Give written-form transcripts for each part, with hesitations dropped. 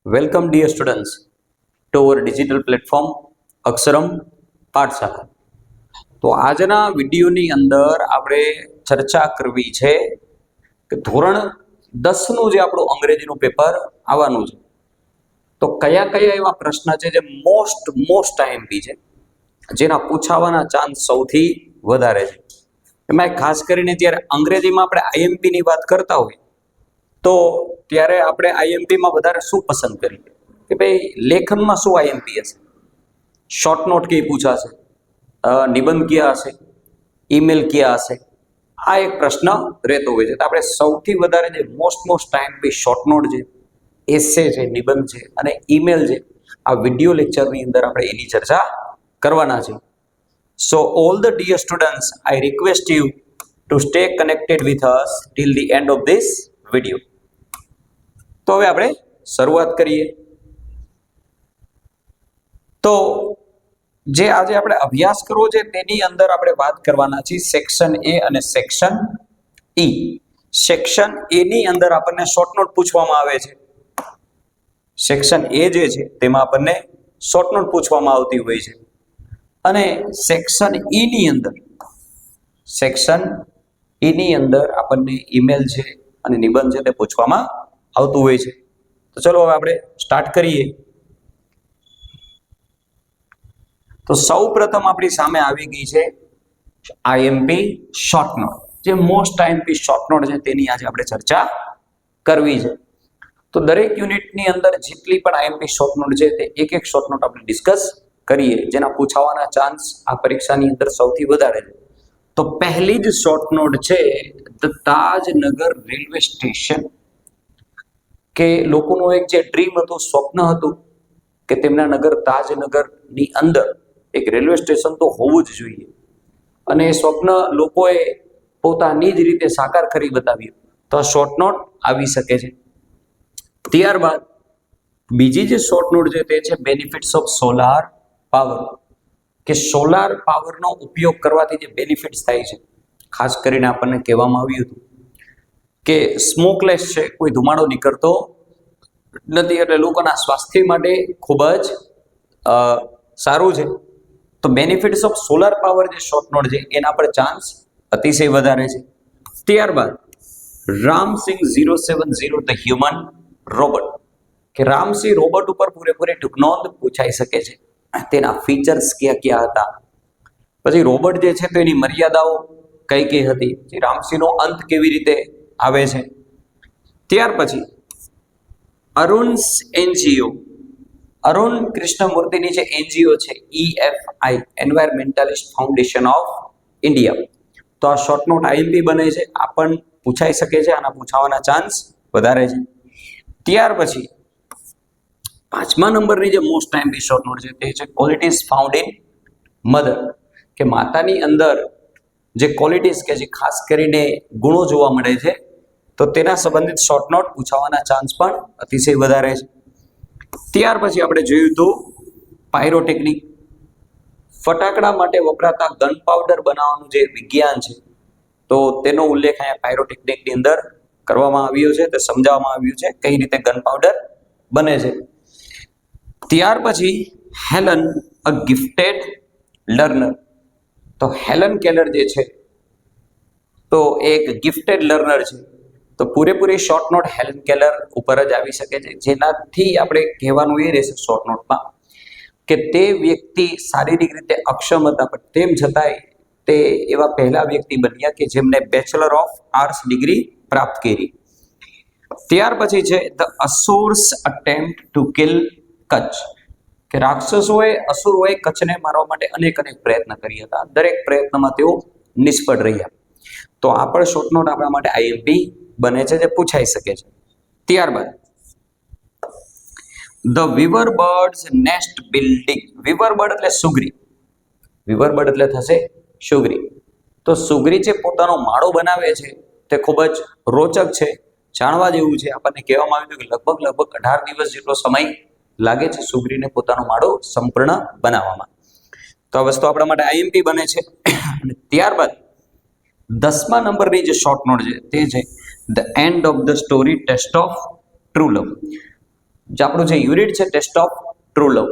Welcome, dear students, to our digital platform અક્ષરમ પાઠશાલા. તો આજના વિડીયોની અંદર આપણે ચર્ચા કરવી છે કે ધોરણ 10નું જે આપણું અંગ્રેજીનું પેપર આવવાનું છે, તો કયા કયા એવા પ્રશ્ન છે જે મોસ્ટ આઈએમપી છે, જેના પૂછાવાના ચાન્સ સૌથી વધારે છે. એમાં ખાસ કરીને જ્યારે અંગ્રેજીમાં આપણે આઈએમપીની વાત કરતા હોય તો ત્યારે આપણે આઈએમપીમાં વધારે શું પસંદ કરીએ કે ભાઈ લેખનમાં શું આઈએમપી હશે, શોર્ટ નોટ કઈ પૂછાશે, નિબંધ ક્યાં હશે, ઈમેલ ક્યાં હશે, આ એક પ્રશ્ન રહેતો હોય છે. તો આપણે સૌથી વધારે જે મોસ્ટ આઈએમપી શોર્ટ નોટ છે, એસે છે, નિબંધ છે અને ઈમેલ છે, આ વિડીયો લેક્ચરની અંદર આપણે એની ચર્ચા કરવાના છે. સો all the dear students, I request you to stay connected with us till the end of this video. તો હવે આપણે શરૂઆત કરીએ. તો જે આજે આપણે અભ્યાસ કરવો છે તેની અંદર આપણે વાત કરવાના છીએ સેક્શન એ અને સેક્શન ઈ. સેક્શન એ ની અંદર આપણને શોર્ટ નોટ પૂછવામાં આવે છે. સેક્શન એ જે છે તેમાં આપણને શોર્ટ નોટ પૂછવામાં આવતી હોય છે અને સેક્શન ઈ ની અંદર આપણને ઈમેલ છે અને નિબંધ છે તે પૂછવામાં આવતું હોય છે. તો ચલો હવે આપણે સ્ટાર્ટ કરીએ. તો સૌ પ્રથમ આપણી સામે આવી ગઈ છે આઈએમપી શોર્ટ નોટ. જે મોસ્ટ આઈએમપી શોર્ટ નોટ છે તેની આજે આપણે ચર્ચા કરવી છે. તો દરેક યુનિટની અંદર જેટલી પણ આઈએમપી શોર્ટ નોટ છે તે એક શોર્ટ નોટ આપણે ડિસ્કસ કરીએ, જેના પૂછાવાના ચાન્સ આ પરીક્ષાની અંદર સૌથી વધારે છે. તો પહેલી જ શોર્ટ નોટ છે ધ તાજનગર રેલવે સ્ટેશન. કે લોકોનું એક જે ડ્રીમ હતું, સ્વપ્ન હતું કે તેમના નગર તાજનગરની અંદર એક રેલવે સ્ટેશન તો હોવું જ જોઈએ, અને એ સ્વપ્ન લોકોએ પોતાની જ રીતે સાકાર કરી બતાવ્યું. તો આ શોર્ટ નોટ આવી શકે છે. ત્યારબાદ બીજી જે શોર્ટ નોટ છે તે છે બેનિફિટ્સ ઓફ સોલાર પાવર. કે સોલાર પાવરનો ઉપયોગ કરવાથી જે બેનિફિટ્સ થાય છે, ખાસ કરીને આપણને કહેવામાં આવ્યું હતું કે સ્મોકલેસ છે, કોઈ ધુમાડો નીકળતો નથી, એટલે લોકોના સ્વાસ્થ્ય માટે ખૂબ જ સારું છે. તો બેનિફિટ્સ ઓફ સોલાર પાવર જે શોર્ટ નોટ છે એના પર ચાન્સ અતિશય વધારે છે. ત્યારબાદ રામસિંહ 070 ધ હ્યુમન રોબોટ. કે રામસિંહ રોબોટ ઉપર પૂરેપૂરી નોંધ પૂછાઈ શકે છે. તેના ફીચર્સ ક્યાં હતા, પછી રોબોટ જે છે તો એની મર્યાદાઓ કઈ હતી, રામસિંહનો અંત કેવી રીતે આવે છે. ત્યાર પછી અરુણ્સ એનજીઓ, અરુણ કૃષ્ણમૂર્તિની જે એનજીઓ છે EFI, environmentalist foundation of India. તો આ શોર્ટ નોટ આઈએમપી બને છે, આ પણ પૂછાઈ શકે છે, આના પૂછાવાના ચાન્સ વધારે છે. ત્યાર પછી 5મા નંબરની જે મોસ્ટ આઈએમપી શોર્ટ નોટ છે તે છે ક્વોલિટીઝ ફાઉન્ડ ઇન મધર. કે માતાની અંદર જે ક્વોલિટીઝ કે જે ખાસ કરીને ગુણો જોવા મળે છે, તો તેના સંબંધિત શોર્ટ નોટ પૂછાવાના ચાન્સ પણ અતિશય વધારે છે. ત્યાર પછી આપણે જોયું તો પાયરોટેકનિક. ફટાકડા માટે વપરાતા ગન પાવડર બનાવવાનું જે વિજ્ઞાન છે, તો તેનો ઉલ્લેખ અહીંયા પાયરોટેકનિકની અંદર કરવામાં આવ્યો છે, તે સમજાવવામાં આવ્યું છે કઈ રીતે ગન પાવડર બને છે. ત્યાર પછી હેલન અ ગિફ્ટેડ લર્નર. તો હેલન કેલર જે છે તો એક ગિફ્ટેડ લર્નર છે. તો પૂરેપૂરી શોર્ટ નોટ હેલન કેલર ઉપર જ આવી શકે છે, જેનાથી આપણે કહેવાનું એ રહેશે શોર્ટ નોટમાં કે તે વ્યક્તિ શારીરિક રીતે અક્ષમ હતા, પણ તેમ છતાંય તે એવા પહેલા વ્યક્તિ બન્યા કે જેમને બેચલર ઓફ આર્ટ્સ ડિગ્રી પ્રાપ્ત કરી. ત્યાર પછી છે the asurs attempt to kill Kach. કે રાક્ષસોએ અસુરોએ કચ્છને મારવા માટે અનેક પ્રયત્ન કર્યા હતા, દરેક પ્રયત્નમાં તેઓ નિષ્ફળ રહ્યા. તો આ પણ શોર્ટ નોટ આપણા માટે આઈએમપી બને છે, જે પૂછાઈ શકે છે. ત્યારબાદ the weaver birds nest building. Weaver bird એટલે સુગરી, વિવર બર્ડ એટલે થશે સુગરી. તો સુગરી જે પોતાનો માળો બનાવે છે તે ખૂબ જ રોચક છે, જાણવા જેવું છે. આપણને કહેવામાં આવ્યું કે લગભગ 18 દિવસ જેટલો સમય લાગે છે સુગરીને પોતાનો માળો સંપૂર્ણ બનાવવામાં. તો આ વસ્તુ આપણા માટે આઈએમપી બને છે. અને ત્યારબાદ 10મા નંબરની જે શોર્ટ નોટ છે તે છે the end of the story taste of true love. જે આપણું જે યુનિટ છે ટેસ્ટ ઓફ ટ્રુ લવ,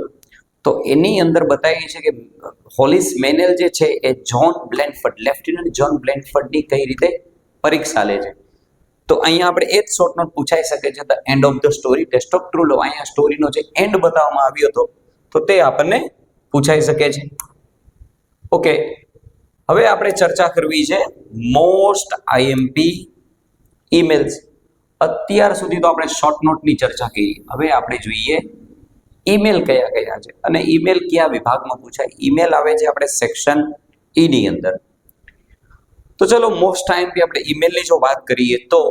તો એની અંદર બતાવી છે કે હોલિસ મેનેલ જે છે એ જ્હોન બ્લેનફર્ડ, લેફ્ટિનન્ટ જ્હોન બ્લેનફર્ડની કઈ રીતે પરીક્ષા લે છે. તો અહીંયા આપણે એ જ શોર્ટ નોટ પૂછાઈ શકે છે, the end of the story taste of true love. અહીંયા સ્ટોરીનો જે એન્ડ બતાવવામાં આવ્યો હતો તો તે આપણને પૂછાઈ શકે છે. ઓકે, હવે આપણે ચર્ચા કરવી છે મોસ્ટ આઈએમપી ઈમેલ્સ. અત્યાર સુધી તો આપણે શોર્ટ નોટની ચર્ચા કરી, હવે આપણે જોઈએ ઈમેલ કયા કયા છે અને ઈમેલ કયા વિભાગમાં પૂછાય. ઈમેલ આવે છે આપણે સેક્શન ઈ ની અંદર. તો ચલો મોસ્ટ આઈએમપી આપણે ઈમેલની જો વાત કરીએ તો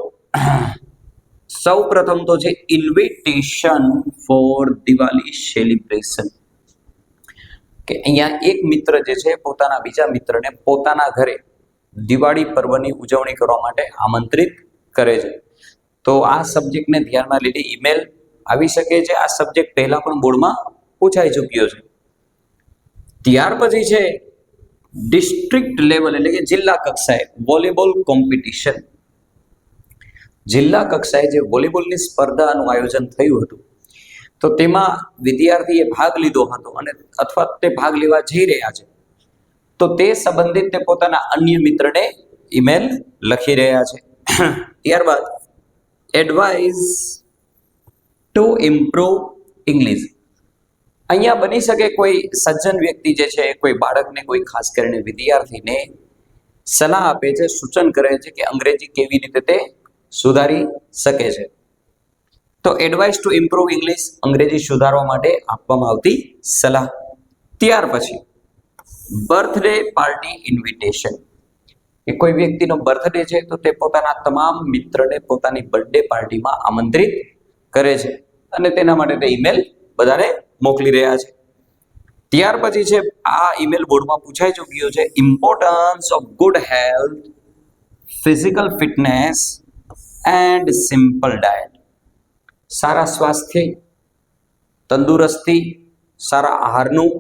સૌ પ્રથમ તો છે ઇન્વિટેશન ફોર દિવાળી સેલિબ્રેશન, કે અહીંયા એક મિત્ર જે છે પોતાના બીજા મિત્રને પોતાના ઘરે દિવાળી પર્વની ઉજવણી કરવા માટે આમંત્રિત કરે છે. તો આ સબ્જેક્ટને ધ્યાનમાં લીધે ઈમેલ આવી શકે છે. આ સબ્જેક્ટ પહેલા પણ બોર્ડમાં પૂછાઈ ચૂક્યો છે. ત્યાર પછી છે ડિસ્ટ્રિક્ટ લેવલ એટલે કે જિલ્લા કક્ષાએ વોલીબોલ કોમ્પિટિશન. જિલ્લા કક્ષાએ જે વોલીબોલની સ્પર્ધાનું આયોજન થયું હતું તો તેમાં વિદ્યાર્થીએ ભાગ લીધો હતો અને અથવા તે ભાગ લેવા જઈ રહ્યા છે, તો તે સંબંધિત તે પોતાના અન્ય મિત્રને ઈમેલ લખી રહ્યા છે. ત્યારબાદ એડવાઇસ ટુ ઇમ્પ્રૂવ ઇંગ્લિશ. અહીંયા બની શકે કોઈ સજ્જન વ્યક્તિ જે છે કોઈ બાળકને, કોઈ ખાસ કરીને વિદ્યાર્થીને સલાહ આપે છે, સૂચન કરે છે કે અંગ્રેજી કેવી રીતે તે સુધારી શકે છે. તો એડવાઇસ ટુ ઇમ્પ્રૂવ ઇંગ્લિશ, અંગ્રેજી સુધારવા માટે આપવામાં આવતી સલાહ. ત્યાર પછી બર્થડે પાર્ટી ઇન્વિટેશન, કે કોઈ વ્યક્તિનો બર્થડે છે તો તે પોતાના તમામ મિત્રને પોતાની બર્થડે પાર્ટીમાં આમંત્રિત કરે છે અને તેના માટે તે ઈમેલ બધાને મોકલી રહ્યા છે. ત્યાર પછી છે આ ઈમેલ બોર્ડમાં પૂછાઈ ચૂક્યો છે importance of good health, physical fitness and simple diet. સારા સ્વાસ્થ્ય, તંદુરસ્તી, સારા આહારનું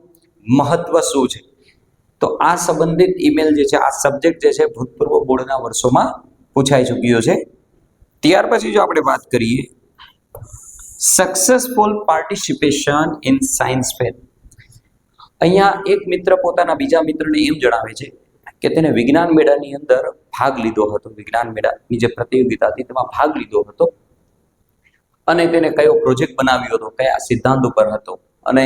મહત્વ શું છે? તો આ સંબંધિત ઈમેલ જે છે, આ સબ્જેક્ટ જે છે ભૂતપૂર્વ બોર્ડના વર્ષોમાં પૂછાઈ ચૂક્યો છે. ત્યાર પછી જો આપણે વાત કરીએ successful participation in science fair. અહીંયા એક મિત્ર પોતાના બીજા મિત્રને એમ જણાવે છે કે તેને વિજ્ઞાન મેળાની અંદર ભાગ લીધો હતો, વિજ્ઞાન મેળાની જે પ્રતિયોગિતા હતી તેમાં ભાગ લીધો હતો અને તેને કયો પ્રોજેક્ટ બનાવ્યો હતો, કયા સિદ્ધાંત ઉપર હતો અને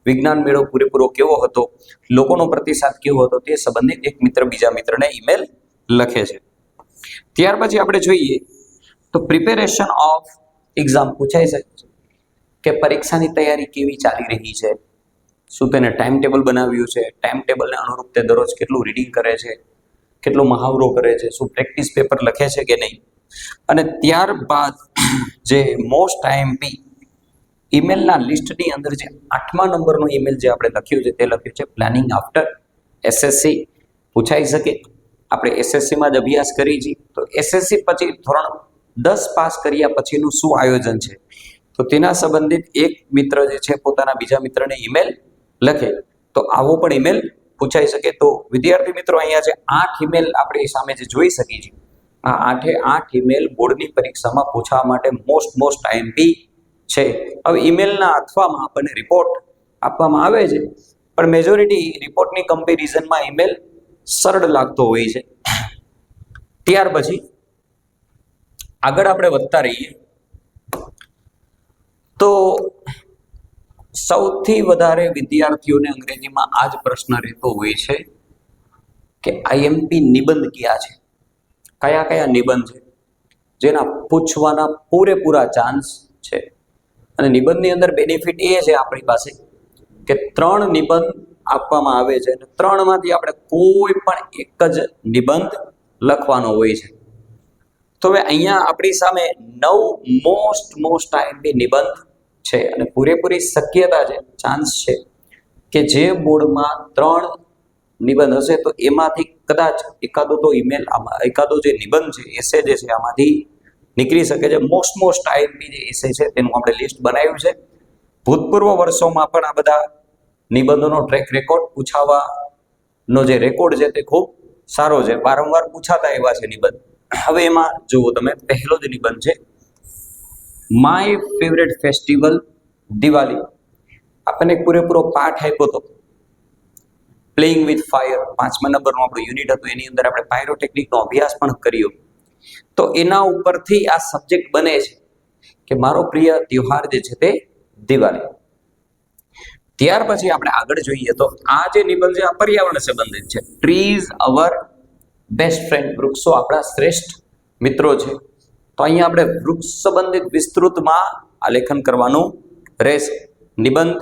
વિજ્ઞાન મેળો પૂરેપૂરો કેવો હતો, લોકોનો પ્રતિસાદ કેવો હતો, તે સંબંધિત એક મિત્ર બીજા મિત્રને ઈમેલ લખે છે. ત્યાર પછી આપણે જોઈએ તો પ્રિપેરેશન ઓફ એક્ઝામ પૂછાઈ શકે છે કે પરીક્ષાની તૈયારી કેવી ચાલી રહી છે, શું તેને ટાઈમ ટેબલ બનાવ્યું છે, ટાઈમ ટેબલને અનુરૂપ તે દરરોજ કેટલું રીડિંગ કરે છે, કેટલો મહાવરો કરે છે, શું પ્રેક્ટિસ પેપર લખે છે કે નહીં. અને ત્યારબાદ જે મોસ્ટ આઈએમપી ઈમેલના લિસ્ટની અંદર જે 8મા નંબરનો ઈમેલ જે આપણે લખ્યું છે તે લખ્યું છે પ્લાનિંગ આફ્ટર એસએસસી. પૂછાઈ શકે, આપણે એસએસસીમાં જ અભ્યાસ કરી છીએ તો એસએસસી પછી ધોરણ 10 પાસ કર્યા પછીનું શું આયોજન છે, તો તેના સંબંધિત એક મિત્ર જે છે પોતાના બીજા મિત્રને ઈમેલ લખે, તો આવો પણ ઈમેલ પૂછાઈ શકે. તો વિદ્યાર્થી મિત્રો અહીંયા જે 8 ઈમેલ આપણી સામે જે જોઈ શકીએ છીએ, આ 8 ઈમેલ બોર્ડની પરીક્ષામાં પૂછવા માટે મોસ્ટ આઈએમપી છે. હવે ઈમેલના અથવામાં આપણને રિપોર્ટ આપવામાં આવે છે, પણ મેજોરિટી રિપોર્ટની કમ્પેરિઝનમાં ઈમેલ સરળ લાગતો હોય છે. ત્યાર પછી આગળ આપણે વધતા રહીએ તો સૌથી વધારે વિદ્યાર્થીઓને અંગ્રેજીમાં આ જ પ્રશ્ન રહેતો હોય છે કે આઈએમપી નિબંધ ક્યાં છે, કયા કયા નિબંધ છે જેના પૂછવાના પૂરેપૂરા ચાન્સ છે. અને નિબંધની અંદર બેનિફિટ એ છે આપણી પાસે કે 3 નિબંધ આપવામાં આવે છે અને 3માંથી આપણે કોઈ પણ એક જ નિબંધ લખવાનો હોય છે. તો હવે અહીંયા આપણી સામે 9 મોસ્ટ આઈએમપી નિબંધ છે અને પૂરેપૂરી શક્યતા છે, ચાન્સ છે કે જે બોર્ડમાં 3 નિબંધ હશે તો એમાંથી કદાચ એકાદો તો ઈમેલ, એકાદો જે નિબંધ છે, એસે જે છે આમાંથી નીકળી શકે છે. મોસ્ટ આઈએમપી જે એસે છે તેનું આપણે લિસ્ટ બનાવ્યું છે. ભૂતપૂર્વ વર્ષોમાં પણ આ બધા નિબંધોનો ટ્રેક રેકોર્ડ, પૂછાવાનો જે રેકોર્ડ છે તે ખૂબ સારો છે, વારંવાર પૂછાતા એવા છે નિબંધ. હવે એમાં જુઓ તમે, પહેલો જ નિબંધ છે માય ફેવરેટ ફેસ્ટિવલ દિવાળી. આપણને એક પૂરેપૂરો પાઠ આપ્યો હતો પ્લેઇંગ વિથ ફાયર, 5મા નંબરનું આપણું યુનિટ હતું. એની અંદર આપણે પાયરોટેકનિકનો અભ્યાસ પણ કર્યો. તો એના ઉપરથી આ સબ્જેક્ટ બને છે કે મારો પ્રિય તહેવાર જે છે તે દિવાળી. ત્યાર પછી આપણે આગળ જોઈએ તો આ જે નિબંધ છે આ પર્યાવરણ સંબંધિત છે. ટ્રીઝ અવર બેસ્ટ ફ્રેન્ડ, વૃક્ષો આપણા શ્રેષ્ઠ મિત્રો છે. તો અહીંયા આપણે વૃક્ષ સંબંધિત વિસ્તૃતમાં આલેખન કરવાનું રહેશે. નિબંધ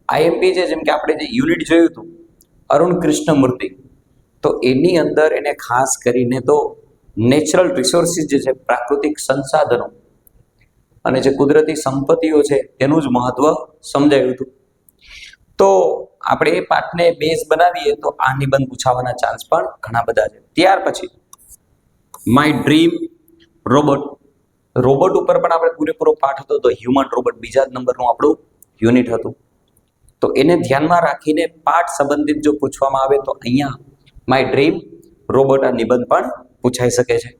આઈએમપી છે, જેમ કે આપણે જે યુનિટ જોયું હતું અરુણ કૃષ્ણમૂર્તિ, તો એની અંદર એને ખાસ કરીને તો નેચરલ રિસોર્સિસ જે છે, પ્રાકૃતિક સંસાધનો અને જે કુદરતી સંપત્તિઓ છે તેનું જ મહત્વ સમજાયું હતું. તો આપણે એ પાઠને બેઝ બનાવીએ તો આ નિબંધ પૂછાવાના ચાન્સ પણ ઘણા બધા છે. ત્યાર પછી માય ડ્રીમ રોબોટ, રોબોટ ઉપર પણ આપણે પૂરેપૂરો પાઠ હતો. તો હ્યુમન રોબોટ બીજા જ નંબરનું આપણું યુનિટ હતું. તો એને ધ્યાનમાં રાખીને પાઠ સંબંધિત જો પૂછવામાં આવે તો અહીંયા માય ડ્રીમ રોબોટ આ નિબંધ પણ પૂછાઈ શકે છે.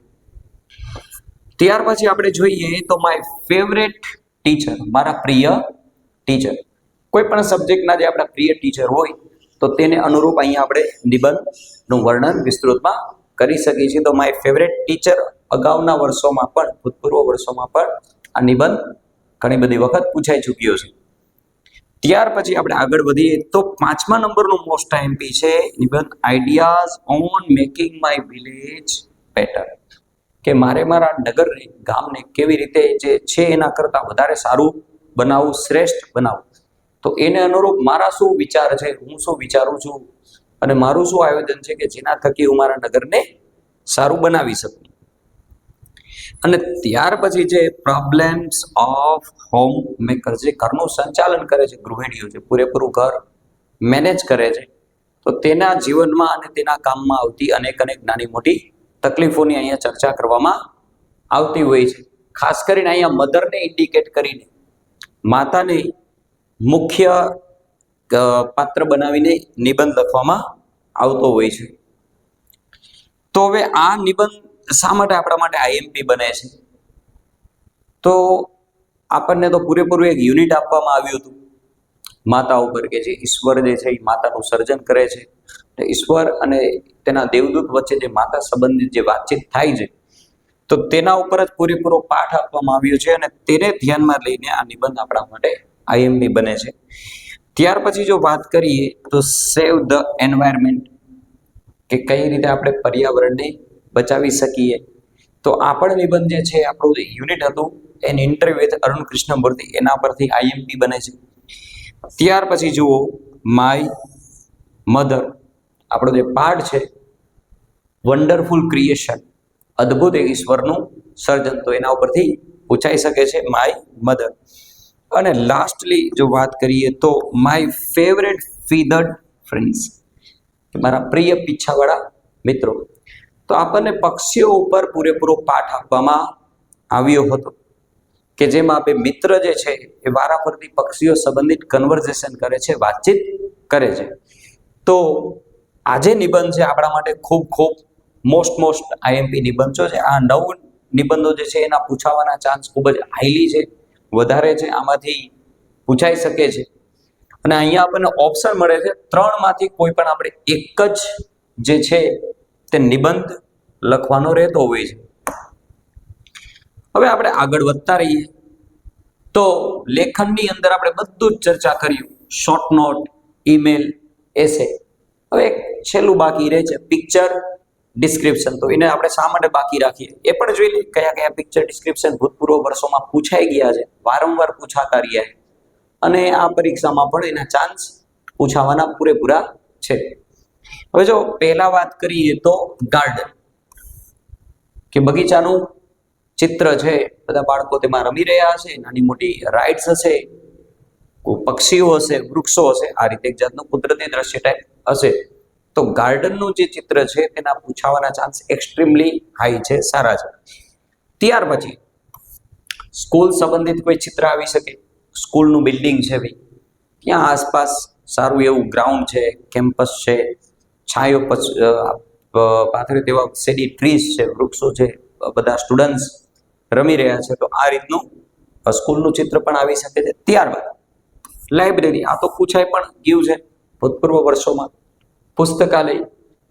ત્યાર પછી આપણે જોઈએ તો માય ફેવરેટ ટીચર, મારા પ્રિય ટીચર. કોઈ પણ સબ્જેક્ટના જે આપણા પ્રિય ટીચર હોય તો તેને અનુરૂપ અહીંયા આપણે નિબંધનું વર્ણન વિસ્તૃતમાં કરી શકીએ છીએ. તો માય ફેવરેટ ટીચર અગાઉના વર્ષોમાં પણ, ભૂતપૂર્વ વર્ષોમાં પણ આ નિબંધ ઘણી બધી વખત પૂછાઈ ચૂક્યો છે. ત્યાર પછી આપણે આગળ વધીએ તો 5મા નંબરનું મોસ્ટ આઈએમપી છે નિબંધ ideas on making my village better, કે મારે મારા નગરને, ગામને કેવી રીતે જે છે એના કરતાં વધારે સારું બનાવવું, શ્રેષ્ઠ બનાવવું. તો એને અનુરૂપ મારા શું વિચાર છે, હું શું વિચારું છું અને મારું શું આયોજન છે કે જેના થકી હું મારા નગરને સારું બનાવી શકું. અને ત્યાર પછી જે પ્રોબ્લેમ્સ ઓફ હોમ મેકર, જે ઘરનું સંચાલન કરે છે, ગૃહિણીઓ છે, પૂરેપૂરું ઘર મેનેજ કરે છે, તો તેના જીવનમાં અને તેના કામમાં આવતી અનેક નાની મોટી તકલીફોની અહીંયા ચર્ચા કરવામાં આવતી હોય છે. ખાસ કરીને અહીંયા મધરને ઇન્ડિકેટ કરીને માતાને મુખ્ય પાત્ર બનાવીને નિબંધ લખવામાં આવતો હોય છે. તો હવે આ નિબંધ શા માટે આપણા માટે આઈએમપી બને છે? તો આપણને તો પૂરેપૂરું એક યુનિટ આપવામાં આવ્યું હતું માતા ઉપર, કે જે ઈશ્વર જે છે એ માતાનું સર્જન કરે છે. ઈશ્વર અને તેના દેવદૂત વચ્ચે જે માતા સંબંધિત જે વાતચીત થાય છે, તો તેના ઉપર જ પૂરેપૂરો પાઠ આપવામાં આવ્યો છે અને તેને ધ્યાનમાં લઈને આ નિબંધ આપણા માટે આઈએમપી બને છે. ત્યાર પછી જો વાત કરીએ તો સેવ ધ એન્વાયરમેન્ટ, કે કઈ રીતે આપણે પર્યાવરણને બચાવી શકીએ. તો આ પણ નિબંધ જે છે આપણું જે યુનિટ હતું an interview with Arun Krishnamurthy, એના પરથી આઈએમપી બને છે. ત્યાર પછી જુઓ માય મધર, આપણો જે પાઠ છે વન્ડરફુલ ક્રિએશન, અદ્ભુત એક ઈશ્વરનું સર્જન, તો એના ઉપરથી પૂછાઈ શકે છે માય મધર. અને લાસ્ટલી જો વાત કરીએ તો માય ફેવરેટ ફીધર્ડ ફ્રેન્ડ્સ, મારા પ્રિય પીછાવાળા મિત્રો. તો આપણને પક્ષીઓ ઉપર પૂરેપૂરો પાઠ આપવામાં આવ્યો હતો કે જેમાં બે મિત્ર જે છે એ વારાફરતી પક્ષીઓ સંબંધિત કન્વર્ઝેશન કરે છે, વાતચીત કરે છે. તો આજે નિબંધ છે આપણા માટે ખૂબ મોસ્ટ આઈએમપી નિબંધો છે. આ 9 નિબંધો જે છે એના પૂછાવાના ચાન્સ ખૂબ જ હાઈલી છે, વધારે છે, આમાંથી પૂછાઈ શકે છે. અને અહીંયા આપણને ઓપ્શન મળે છે 3માંથી કોઈ પણ આપણે એક જ જે છે તે નિબંધ લખવાનો રહેતો હોય છે. હવે આપણે આગળ વધતા રહીએ તો લેખનની અંદર આપણે બધું જ ચર્ચા કર્યું, શોર્ટ નોટ, ઈમેલ, એસે. હવે એક છેલ્લું બાકી રહે છે પિક્ચર ડિસ્ક્રિપ્શન. તો એને આપણે શા માટે બાકી રાખીએ એ પણ જોઈ લઈએ. કયા પિક્ચર ડિસ્ક્રિપ્શન ભૂતપૂર્વ વર્ષોમાં પૂછાઈ ગયા છે, વારંવાર પૂછાતા રહ્યા છે અને આ પરીક્ષામાં પણ એના ચાન્સ પૂછાવાના પૂરેપૂરા છે. હવે જો પહેલા વાત કરીએ તો ગાર્ડન, કે બગીચાનું ચિત્ર છે, બધા બાળકો તેમાં રમી રહ્યા હશે, નાની મોટી રાઇડ્સ હશે, પક્ષીઓ હશે, વૃક્ષો હશે, આ રીતે એક જાતનું કુદરતી દ્રશ્ય ટાઈપ હશે. તો ગાર્ડનનું જે ચિત્ર છે તેના પૂછાવાના ચાન્સ એક્સ્ટ્રીમલી હાઈ છે, સારા છે. ત્યાર પછી સ્કૂલ સંબંધિત કોઈ ચિત્ર આવી શકે, સ્કૂલનું બિલ્ડિંગ છે ભાઈ, ત્યાં આસપાસ સારું એવું ગ્રાઉન્ડ છે, કેમ્પસ છે, છાંયો પાથરે તેવા શેડી ટ્રીઝ છે, વૃક્ષો છે, બધા સ્ટુડન્ટ્સ રમી રહ્યા છે. તો આ રીતનું સ્કૂલનું ચિત્ર પણ આવી શકે છે. ત્યારબાદ લાઇબ્રેરી, આ તો પૂછાય પણ ગયું છે ભૂતપૂર્વ વર્ષોમાં. પુસ્તકાલય,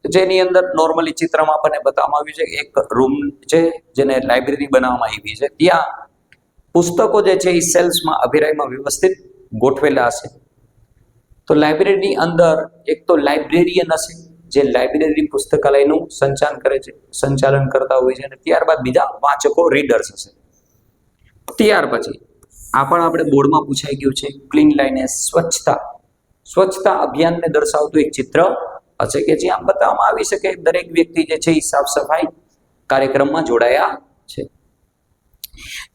જેની અંદર નોર્મલી ચિત્રમાં આપણને બતાવવામાં આવ્યું છે કે એક રૂમ છે જેને લાઇબ્રેરી બનાવવામાં આવી છે. ત્યાં પુસ્તકો જે છે એ સેલ્સમાં અભિરાયમાં વ્યવસ્થિત ગોઠવેલા હશે. તો લાઇબ્રેરીની અંદર એક તો લાઇબ્રેરિયન હશે જે લાઇબ્રેરી પુસ્તકાલયનું સંચાલન કરતા હોય છે, અને ત્યારબાદ બીજા વાચકો રીડર્સ હશે. ત્યાર પછી આ પણ આપણે બોર્ડમાં પૂછાઈ ગયું છે, ક્લીન લાઇનેસ, સ્વચ્છતા અભિયાનને દર્શાવતું એક ચિત્ર હશે કે જ્યાં બતાવવામાં આવી શકે દરેક વ્યક્તિ જે છે એ સાફ સફાઈ કાર્યક્રમમાં જોડાયા છે.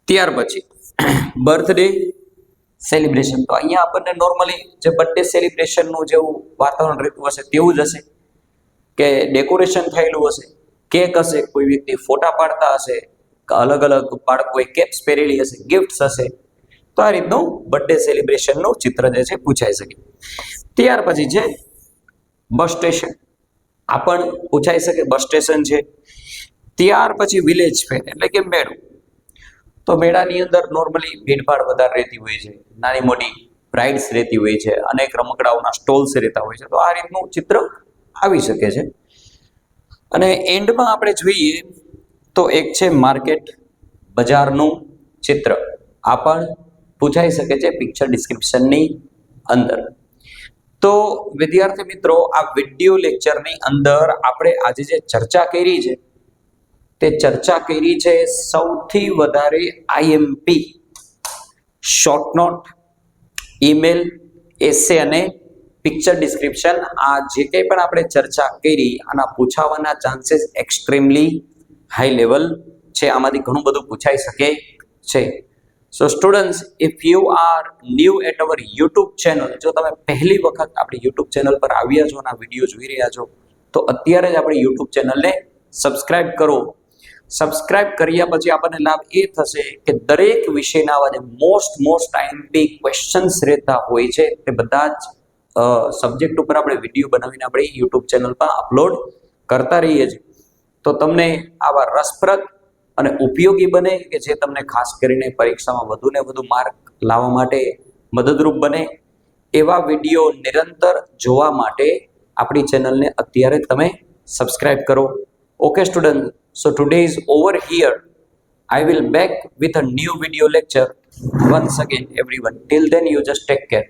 ત્યાર પછી બર્થડે સેલિબ્રેશન, તો અહીંયા આપણને નોર્મલી જે બર્થડે સેલિબ્રેશનનું જેવું વાતાવરણ રહેતું હશે તેવું જ હશે કે ડેકોરેશન થયેલું હશે, કેક હશે, કોઈ વ્યક્તિ ફોટા પાડતા હશે, અલગ અલગ બાળકોએ કેપ્સ પહેરેલી હશે, ગિફ્ટ્સ હશે. તો આ રીતનું બર્થડે સેલિબ્રેશનનું ચિત્ર જે છે પૂછાઈ શકે. ત્યાર પછી છે બસ સ્ટેશન, આ પણ પૂછાઈ શકે, બસ સ્ટેશન છે. ત્યાર પછી વિલેજ ફેર એટલે કે મેળો, તો મેળાની અંદર નોર્મલી ભીડભાડ વધારે રહેતી હોય છે, નાની મોટી રાઇડ્સ રહેતી હોય છે, અનેક રમકડાઓના સ્ટોલ્સ રહેતા હોય છે. તો આ રીતનું ચિત્ર આવી શકે છે. અને એન્ડમાં આપણે જોઈએ તો એક છે માર્કેટ, બજારનું ચિત્ર, આ પણ પૂછાઈ શકે છે પિક્ચર ડિસ્ક્રિપ્શનની અંદર. તો વિદ્યાર્થી મિત્રો, આ વિડિયો લેક્ચરની અંદર આપણે આજે જે ચર્ચા કરી છે તે ચર્ચા કરી છે સૌથી વધારે આઈએમપી, શોર્ટ નોટ, ઈમેલ, એસે અને પિક્ચર ડિસ્ક્રિપ્શન, આ જે કંઈ પણ આપણે ચર્ચા કરી આના પૂછાવાના ચાન્સીસ એક્સ્ટ્રીમલી હાઈ લેવલ છે. આમાંથી ઘણું બધું પૂછાઈ શકે છે. So students, if you are new at our YouTube channel, જો તમે પહેલી વખત આપણી યુટ્યુબ ચેનલ પર આવ્યા છો અને આ વિડીયો જોઈ રહ્યા છો તો અત્યારે જ આપણી યુટ્યુબ ચેનલને સબસ્ક્રાઇબ કરો. સબસ્ક્રાઇબ કર્યા પછી આપણને લાભ એ થશે કે દરેક વિષયના આવા જે મોસ્ટ આઈએમપી ક્વેશ્ચન્સ રહેતા હોય છે તે બધા જ સબ્જેક્ટ ઉપર આપણે વિડીયો બનાવીને આપણે યુટ્યુબ ચેનલ પર અપલોડ કરતા રહીએ છીએ. તો તમને આવા રસપ્રદ અને ઉપયોગી બને કે જે તમને ખાસ કરીને પરીક્ષામાં વધુ ને વધુ માર્ક લાવવા માટે મદદરૂપ બને એવા વિડીયો નિરંતર જોવા માટે આપણી ચેનલને અત્યારે તમે સબસ્ક્રાઇબ કરો. Okay student, so today is over here. I will back with a new video lecture once again everyone. Till then you just take care.